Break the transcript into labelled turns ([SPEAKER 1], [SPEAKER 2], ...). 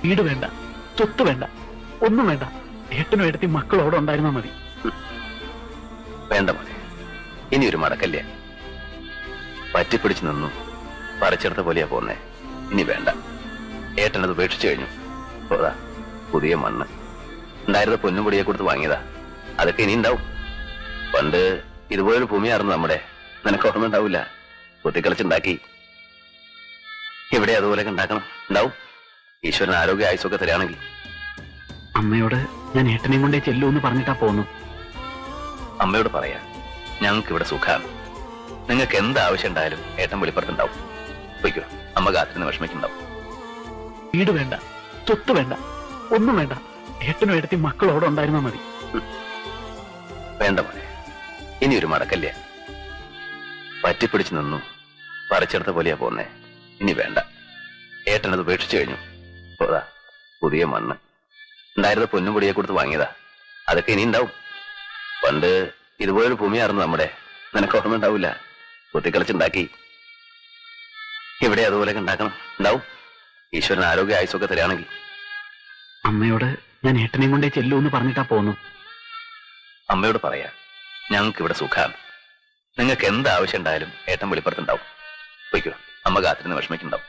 [SPEAKER 1] വീട് വേണ്ട, സ്വത്ത് വേണ്ട, ഒന്നും വേണ്ട. ഏട്ടനും ഏട്ടത്തി മക്കളോടെ ഉണ്ടായിരുന്നാ മതി.
[SPEAKER 2] വേണ്ട മോനെ, ഇനി ഒരു മടക്കല്ലേ. പറ്റിപ്പിടിച്ചു നിന്നു പറിച്ചെടുത്ത പോലെയാ പോന്നേ. ഇനി വേണ്ട. ഏട്ടനത് ഉപേക്ഷിച്ചു കഴിഞ്ഞു. പോതാ പുതിയ മണ്ണ്. ഉണ്ടായിരുന്ന പൊന്നും പൊടിയെ കൊടുത്ത് വാങ്ങിയതാ. അതൊക്കെ ഇനി ഉണ്ടാവും. പണ്ട് ഇതുപോലൊരു ഭൂമിയായിരുന്നു നമ്മുടെ. നിനക്ക് ഓർമ്മ ഉണ്ടാവില്ല. കുത്തിക്കളിച്ചുണ്ടാക്കി. ഇവിടെ അതുപോലെയൊക്കെ ഉണ്ടാക്കണം. ഉണ്ടാവും. ഈശ്വരൻ ആരോഗ്യ ആയുസൊക്കെ തരാണെങ്കിൽ.
[SPEAKER 1] അമ്മയോട് ഞാൻ ഏട്ടനെയും കൊണ്ടേ ചെല്ലൂ എന്ന് പറഞ്ഞിട്ടാ പോന്നു.
[SPEAKER 2] അമ്മയോട് പറയാ, ഞങ്ങൾക്ക് ഇവിടെ സുഖാണ്. നിങ്ങൾക്ക് എന്ത് ആവശ്യം ഉണ്ടായാലും ഏട്ടൻ വെളിപ്പുറത്തുണ്ടാവും. പോയിക്കോ, അമ്മ കാത്തിരുന്ന് വിഷമിക്കുണ്ടാവും.
[SPEAKER 1] വീട് വേണ്ട, സ്വത്ത് വേണ്ട, ഒന്നും വേണ്ട. ഏട്ടനും ഏട്ടത്തി മക്കളോടെ ഉണ്ടായിരുന്നാ മതി.
[SPEAKER 2] വേണ്ട മോനെ, ഇനി ഒരു മടക്കല്ലേ. പറ്റിപ്പിടിച്ചു നിന്നു പറിച്ചെടുത്ത പോലെയാ പോന്നേ. ഇനി വേണ്ട. ഏട്ടനത് ഉപേക്ഷിച്ചു കഴിഞ്ഞു. പോതാ പുതിയ മണ്ണ്. ഉണ്ടായിരുന്ന പൊന്നും പൊടിയെ കൊടുത്ത് വാങ്ങിയതാ. അതൊക്കെ ഇനി ഉണ്ടാവും. പണ്ട് ഇതുപോലൊരു ഭൂമിയായിരുന്നു നമ്മുടെ. നിനക്ക് ഓർമ്മ ഉണ്ടാവില്ല. കുത്തിക്കളിച്ചുണ്ടാക്കി. ഇവിടെ അതുപോലെയൊക്കെ ഉണ്ടാക്കണം. ഉണ്ടാവും. ഈശ്വരൻ ആരോഗ്യ ആയുസൊക്കെ തരാണെങ്കിൽ.
[SPEAKER 1] അമ്മയോട് ഞാൻ ഏട്ടനെയും കൊണ്ടേ ചെല്ലൂ എന്ന് പറഞ്ഞിട്ടാ പോന്നു.
[SPEAKER 2] അമ്മയോട് പറയാ, ഞങ്ങൾക്ക് ഇവിടെ സുഖാണ്. നിങ്ങൾക്ക് എന്ത് ആവശ്യം ഉണ്ടായാലും ഏട്ടൻ വെളിപ്പുറത്തുണ്ടാവും. പോയിക്കോ, അമ്മ കാത്തിരുന്ന് വിഷമിക്കുണ്ടാവും.